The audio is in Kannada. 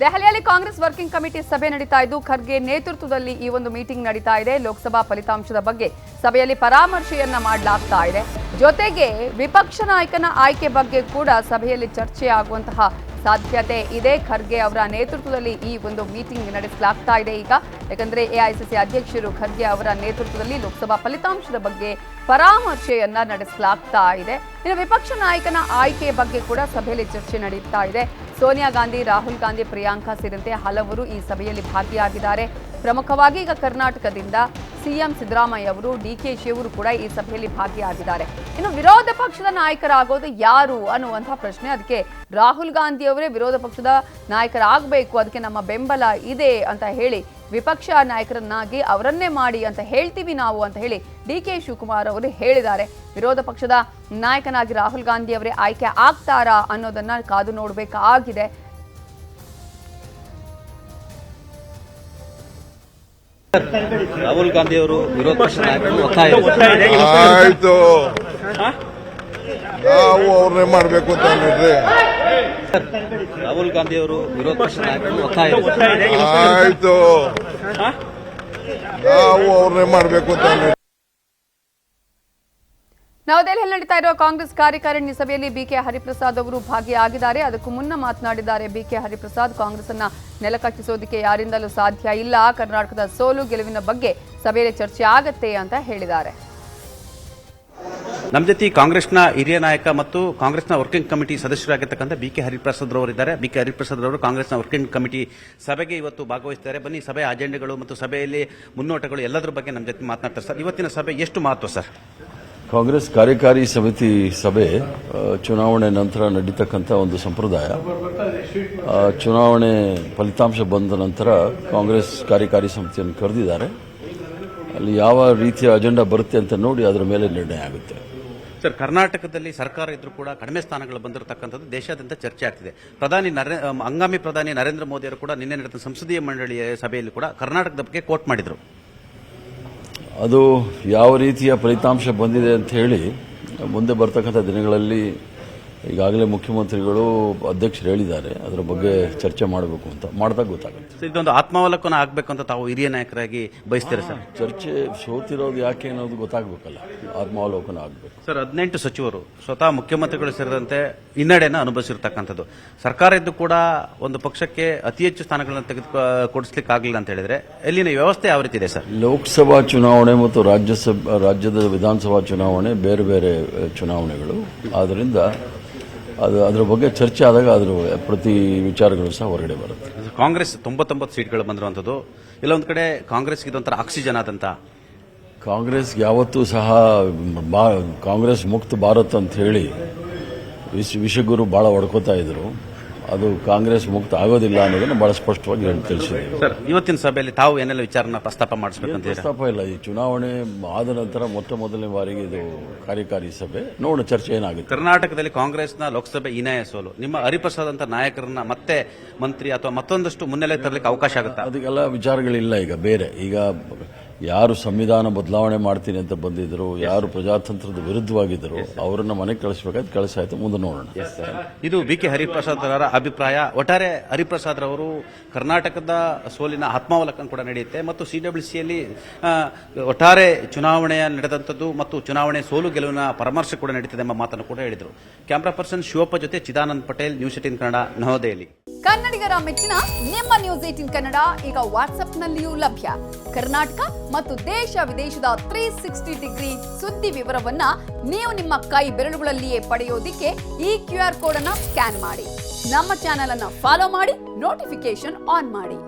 ದೆಹಲಿಯಲ್ಲಿ ಕಾಂಗ್ರೆಸ್ ವರ್ಕಿಂಗ್ ಕಮಿಟಿ ಸಭೆ ನಡೀತಾ ಇದ್ದು ಖರ್ಗೆ ನೇತೃತ್ವದಲ್ಲಿ ಈ ಒಂದು ಮೀಟಿಂಗ್ ನಡೀತಾ ಇದೆ. ಲೋಕಸಭಾ ಫಲಿತಾಂಶದ ಬಗ್ಗೆ ಸಭೆಯಲ್ಲಿ ಪರಾಮರ್ಶೆಯನ್ನ ಮಾಡಲಾಗ್ತಾ ಇದೆ. ಜೊತೆಗೆ ವಿಪಕ್ಷ ನಾಯಕನ ಆಯ್ಕೆ ಬಗ್ಗೆ ಕೂಡ ಸಭೆಯಲ್ಲಿ ಚರ್ಚೆ ಆಗುವಂತಹ ಸಾಧ್ಯತೆ ಇದೆ. ಖರ್ಗೆ ಅವರ ನೇತೃತ್ವದಲ್ಲಿ ಈ ಒಂದು ಮೀಟಿಂಗ್ ನಡೆಸಲಾಗ್ತಾ ಇದೆ. ಈಗ ಯಾಕಂದ್ರೆ ಎಐಸಿಸಿ ಅಧ್ಯಕ್ಷರು ಖರ್ಗೆ ಅವರ ನೇತೃತ್ವದಲ್ಲಿ ಲೋಕಸಭಾ ಫಲಿತಾಂಶದ ಬಗ್ಗೆ ಪರಾಮರ್ಶೆಯನ್ನ ನಡೆಸಲಾಗ್ತಾ ಇದೆ. ಇನ್ನು ವಿಪಕ್ಷ ನಾಯಕನ ಆಯ್ಕೆ ಬಗ್ಗೆ ಕೂಡ ಸಭೆಯಲ್ಲಿ ಚರ್ಚೆ ನಡೆಯುತ್ತಾ ಇದೆ. ಸೋನಿಯಾ ಗಾಂಧಿ, ರಾಹುಲ್ ಗಾಂಧಿ, ಪ್ರಿಯಾಂಕಾ ಸೇರಿದಂತೆ ಹಲವರು ಈ ಸಭೆಯಲ್ಲಿ ಭಾಗಿಯಾಗಿದ್ದಾರೆ. ಪ್ರಮುಖವಾಗಿ ಈಗ ಕರ್ನಾಟಕದಿಂದ ಸಿಎಂ ಸಿದ್ದರಾಮಯ್ಯ ಅವರು, ಡಿಕೆಶಿ ಅವರು ಕೂಡ ಈ ಸಭೆಯಲ್ಲಿ ಭಾಗಿಯಾಗಿದ್ದಾರೆ. ಇನ್ನು ವಿರೋಧ ಪಕ್ಷದ ನಾಯಕರಾಗೋದು ಯಾರು ಅನ್ನುವಂತಹ ಪ್ರಶ್ನೆ. ಅದಕ್ಕೆ ರಾಹುಲ್ ಗಾಂಧಿ ಅವರೇ ವಿರೋಧ ಪಕ್ಷದ ನಾಯಕರಾಗಬೇಕು, ಅದಕ್ಕೆ ನಮ್ಮ ಬೆಂಬಲ ಇದೆ ಅಂತ ಹೇಳಿ ವಿಪಕ್ಷ ನಾಯಕರನ್ನಾಗಿ ಅವರನ್ನೇ ಮಾಡಿ ಅಂತ ಹೇಳ್ತೀವಿ ನಾವು ಅಂತ ಹೇಳಿ ಡಿಕೆ ಶಿವಕುಮಾರ್ ಅವರು ಹೇಳಿದ್ದಾರೆ. ವಿರೋಧ ಪಕ್ಷದ ನಾಯಕನಾಗಿ ರಾಹುಲ್ ಗಾಂಧಿ ಅವರೇ ಆಯ್ಕೆ ಆಗ್ತಾರಾ ಅನ್ನೋದನ್ನ ಕಾದು ನೋಡಬೇಕಾಗಿದೆ. ರಾಹುಲ್ ಗಾಂಧಿ ಅವರು ವಿರೋಧ ಪಕ್ಷ ನಾಯಕರು ಆಯ್ತು, ನಾವು ಅವ್ರನ್ನೇ ಮಾಡ್ಬೇಕು ಅಂತ ಹೇಳಿದ್ರೆ ರಾಹುಲ್ ಗಾಂಧಿ ಅವರು ವಿರೋಧ ಪಕ್ಷ ನಾಯಕರು ಆಯ್ತು, ನಾವು ಅವ್ರನ್ನೇ ಮಾಡ್ಬೇಕು ಅಂತ ಹೇಳಿದ್ರೆ. ನವದೆಹಲಿಯಲ್ಲಿ ನಡೀತಾ ಇರುವ ಕಾಂಗ್ರೆಸ್ ಕಾರ್ಯಕಾರಿಣಿ ಸಭೆಯಲ್ಲಿ ಬಿಕೆ ಹರಿಪ್ರಸಾದ್ ಅವರು ಭಾಗಿಯಾಗಿದ್ದಾರೆ. ಅದಕ್ಕೂ ಮುನ್ನ ಮಾತನಾಡಿದ್ದಾರೆ ಬಿಕೆ ಹರಿಪ್ರಸಾದ್. ಕಾಂಗ್ರೆಸ್ ಅನ್ನ ನೆಲಕಟ್ಟಿಸೋದಕ್ಕೆ ಯಾರಿಂದಲೂ ಸಾಧ್ಯ ಇಲ್ಲ. ಕರ್ನಾಟಕದ ಸೋಲು ಗೆಲುವಿನ ಬಗ್ಗೆ ಸಭೆಯಲ್ಲಿ ಚರ್ಚೆ ಆಗತ್ತೆ ಅಂತ ಹೇಳಿದ್ದಾರೆ. ನಮ್ಮ ಜೊತೆ ಕಾಂಗ್ರೆಸ್ನ ಹಿರಿಯ ನಾಯಕ ಮತ್ತು ಕಾಂಗ್ರೆಸ್ನ ವರ್ಕಿಂಗ್ ಕಮಿಟಿ ಸದಸ್ಯರಾಗಿರ್ತಕ್ಕಂಥ ಬಿಕೆ ಹರಿಪ್ರಸಾದ್ ರವರಿದ್ದಾರೆ. ಬಿಕೆ ಹರಿಪ್ರಸಾದ್ ಅವರು ಕಾಂಗ್ರೆಸ್ನ ವರ್ಕಿಂಗ್ ಕಮಿಟಿ ಸಭೆಗೆ ಇವತ್ತು ಭಾಗವಹಿಸಿದ್ದಾರೆ. ಬನ್ನಿ, ಸಭೆಯ ಅಜೆಂಡಗಳು ಮತ್ತು ಸಭೆಯಲ್ಲಿ ಮುನ್ನೋಟಗಳು ಎಲ್ಲದರ ಬಗ್ಗೆ ನಮ್ಮ ಜೊತೆ ಮಾತನಾಡ್ತಾರೆ. ಸರ್, ಇವತ್ತಿನ ಸಭೆ ಎಷ್ಟು ಮಹತ್ವ ಸರ್? ಕಾಂಗ್ರೆಸ್ ಕಾರ್ಯಕಾರಿ ಸಮಿತಿ ಸಭೆ ಚುನಾವಣೆ ನಂತರ ನಡೀತಕ್ಕಂಥ ಒಂದು ಸಂಪ್ರದಾಯ. ಚುನಾವಣೆ ಫಲಿತಾಂಶ ಬಂದ ನಂತರ ಕಾಂಗ್ರೆಸ್ ಕಾರ್ಯಕಾರಿ ಸಮಿತಿಯನ್ನು ಕರೆದಿದ್ದಾರೆ. ಅಲ್ಲಿ ಯಾವ ರೀತಿಯ ಅಜೆಂಡಾ ಬರುತ್ತೆ ಅಂತ ನೋಡಿ ಅದರ ಮೇಲೆ ನಿರ್ಣಯ ಆಗುತ್ತೆ. ಸರ್, ಕರ್ನಾಟಕದಲ್ಲಿ ಸರ್ಕಾರ ಇದ್ರೂ ಕೂಡ ಕಡಿಮೆ ಸ್ಥಾನಗಳು ಬಂದಿರತಕ್ಕಂಥದ್ದು ದೇಶಾದ್ಯಂತ ಚರ್ಚೆ ಆಗ್ತಿದೆ. ಹಂಗಾಮಿ ಪ್ರಧಾನಿ ನರೇಂದ್ರ ಮೋದಿ ಅವರು ಕೂಡ ನಿನ್ನೆ ನಡೆದ ಸಂಸದೀಯ ಮಂಡಳಿಯ ಸಭೆಯಲ್ಲಿ ಕೂಡ ಕರ್ನಾಟಕದ ಬಗ್ಗೆ ಕೋಟ್ ಮಾಡಿದರು. ಅದು ಯಾವ ರೀತಿಯ ಫಲಿತಾಂಶ ಬಂದಿದೆ ಅಂತ ಹೇಳಿ ಮುಂದೆ ಬರ್ತಕ್ಕಂಥ ದಿನಗಳಲ್ಲಿ ಈಗಾಗಲೇ ಮುಖ್ಯಮಂತ್ರಿಗಳು, ಅಧ್ಯಕ್ಷರು ಹೇಳಿದ್ದಾರೆ. ಅದರ ಬಗ್ಗೆ ಚರ್ಚೆ ಮಾಡಬೇಕು ಅಂತ ಮಾಡಿದಾಗ ಗೊತ್ತಾಗುತ್ತೆ. ಇದೊಂದು ಆತ್ಮಾವಲೋಕನ ಆಗಬೇಕು ಅಂತ ತಾವು ಹಿರಿಯ ನಾಯಕರಾಗಿ ಬಯಸ್ತೀರಾ ಸರ್? ಚರ್ಚೆ ಸೋತಿರೋದು ಯಾಕೆ ಅನ್ನೋದು ಗೊತ್ತಾಗಬೇಕಲ್ಲ, ಆತ್ಮಾವಲೋಕನ ಆಗಬೇಕು. ಸರ್, 18 ಸಚಿವರು ಸ್ವತಃ ಮುಖ್ಯಮಂತ್ರಿಗಳು ಸೇರಿದಂತೆ ಹಿನ್ನಡೆಯನ್ನು ಅನುಭವಿಸಿರ್ತಕ್ಕಂಥದ್ದು. ಸರ್ಕಾರ ಇದ್ದು ಕೂಡ ಒಂದು ಪಕ್ಷಕ್ಕೆ ಅತಿ ಹೆಚ್ಚು ಸ್ಥಾನಗಳನ್ನು ಕೊಡಿಸ್ಲಿಕ್ಕೆ ಆಗಲಿಲ್ಲ ಅಂತ ಹೇಳಿದ್ರೆ ಎಲ್ಲಿನ ವ್ಯವಸ್ಥೆ ಯಾವ ರೀತಿ ಇದೆ ಸರ್? ಲೋಕಸಭಾ ಚುನಾವಣೆ ಮತ್ತು ರಾಜ್ಯದ ವಿಧಾನಸಭಾ ಚುನಾವಣೆ ಬೇರೆ ಬೇರೆ ಚುನಾವಣೆಗಳು. ಆದ್ದರಿಂದ ಅದರ ಬಗ್ಗೆ ಚರ್ಚೆ ಆದಾಗ ಅದರ ಪ್ರತಿ ವಿಚಾರಗಳು ಸಹ ಹೊರಗಡೆ ಬರುತ್ತೆ. ಕಾಂಗ್ರೆಸ್ 99 ಸೀಟ್ಗಳು ಬಂದಿರುವಂಥದ್ದು ಇಲ್ಲೊಂದು ಕಡೆ ಕಾಂಗ್ರೆಸ್ಗೆ ಇದೊಂಥರ ಆಕ್ಸಿಜನ್ ಆದಂತ. ಕಾಂಗ್ರೆಸ್ ಯಾವತ್ತೂ ಸಹ ಕಾಂಗ್ರೆಸ್ ಮುಕ್ತ ಭಾರತ್ ಅಂತ ಹೇಳಿ ವಿಶ್ವಗುರು ಬಹಳ ಹೊಡ್ಕೋತಾ ಇದ್ರು. ಅದು ಕಾಂಗ್ರೆಸ್ ಮುಕ್ತ ಆಗೋದಿಲ್ಲ ಅನ್ನೋದನ್ನು ಬಹಳ ಸ್ಪಷ್ಟವಾಗಿ ತಿಳಿಸಿದೆ. ಸರ್, ಇವತ್ತಿನ ಸಭೆಯಲ್ಲಿ ತಾವು ಏನೆಲ್ಲ ವಿಚಾರನ ಪ್ರಸ್ತಾಪ ಮಾಡಿಸಬೇಕಂತ? ಪ್ರಸ್ತಾಪ ಇಲ್ಲ. ಈ ಚುನಾವಣೆ ಆದ ನಂತರ ಮೊದಲನೇ ಬಾರಿಗೆ ಇದು ಕಾರ್ಯಕಾರಿ ಸಭೆ. ನೋಡೋಣ ಚರ್ಚೆ ಏನಾಗುತ್ತೆ. ಕರ್ನಾಟಕದಲ್ಲಿ ಕಾಂಗ್ರೆಸ್ನ ಲೋಕಸಭೆ ಹೀನಾಯ ಸೋಲು, ನಿಮ್ಮ ಹರಿಪ್ರಸಾದ್ ಅಂತ ನಾಯಕರನ್ನ ಮತ್ತೆ ಮಂತ್ರಿ ಅಥವಾ ಮತ್ತೊಂದಷ್ಟು ಮುನ್ನೆಲೆ ತರಲಿಕ್ಕೆ ಅವಕಾಶ ಆಗುತ್ತೆ? ಅದಕ್ಕೆಲ್ಲ ವಿಚಾರಗಳಿಲ್ಲ. ಈಗ ಬೇರೆ, ಈಗ ಯಾರು ಸಂವಿಧಾನ ಬದಲಾವಣೆ ಮಾಡ್ತೀನಿ ಅಂತ ಬಂದಿದ್ರು, ಯಾರು ಪ್ರಜಾತಂತ್ರದ ವಿರುದ್ಧವಾಗಿದ್ದರು, ಅವರನ್ನ ಮನೆಗೆ ಕಳಿಸಬೇಕಾದ್ರೆ ಕಳಿಸಾಯ್ತು. ಮುಂದೆ ನೋಡೋಣ. ಇದು ಬಿಕೆ ಹರಿಪ್ರಸಾದ್ ಅವರ ಅಭಿಪ್ರಾಯ. ಒಟ್ಟಾರೆ ಹರಿಪ್ರಸಾದ್ ಅವರು ಕರ್ನಾಟಕದ ಸೋಲಿನ ಆತ್ಮಾವಲೋಕನ ಕೂಡ ನಡೆಯುತ್ತೆ ಮತ್ತು ಸಿಡಬ್ಲ್ಯೂಸಿಯಲ್ಲಿ ಒಟ್ಟಾರೆ ಚುನಾವಣೆಯ ನಡೆದಂಥದ್ದು ಮತ್ತು ಚುನಾವಣೆ ಸೋಲು ಗೆಲುವಿನ ಪರಾಮರ್ಶೆ ಕೂಡ ನಡೀತಿದೆ ಎಂಬ ಮಾತನ್ನು ಕೂಡ ಹೇಳಿದರು. ಕ್ಯಾಮರಾ ಪರ್ಸನ್ ಶಿವಪ್ಪ ಜೊತೆ ಚಿದಾನಂದ್ ಪಟೇಲ್, ನ್ಯೂಸ್ 18 ಕನ್ನಡ, ನವದೆಹಲಿ. ಕನ್ನಡಿಗರ ಮೆಚ್ಚಿನ ನಿಮ್ಮ ನ್ಯೂಸ್ 18 ಕನ್ನಡ ಈಗ ವಾಟ್ಸ್ಆಪ್ನಲ್ಲಿಯೂ ಲಭ್ಯ. ಕರ್ನಾಟಕ ಮತ್ತು ದೇಶ ವಿದೇಶದ 360 ಡಿಗ್ರಿ ಸುದ್ದಿ ವಿವರವನ್ನ ನೀವು ನಿಮ್ಮ ಕೈ ಬೆರಳುಗಳಲ್ಲಿಯೇ ಪಡೆಯೋದಿಕ್ಕೆ ಈ QR ಕೋಡ್ ಅನ್ನ ಸ್ಕ್ಯಾನ್ ಮಾಡಿ. ನಮ್ಮ ಚಾನೆಲ್ ಅನ್ನ ಫಾಲೋ ಮಾಡಿ, ನೋಟಿಫಿಕೇಶನ್ ಆನ್ ಮಾಡಿ.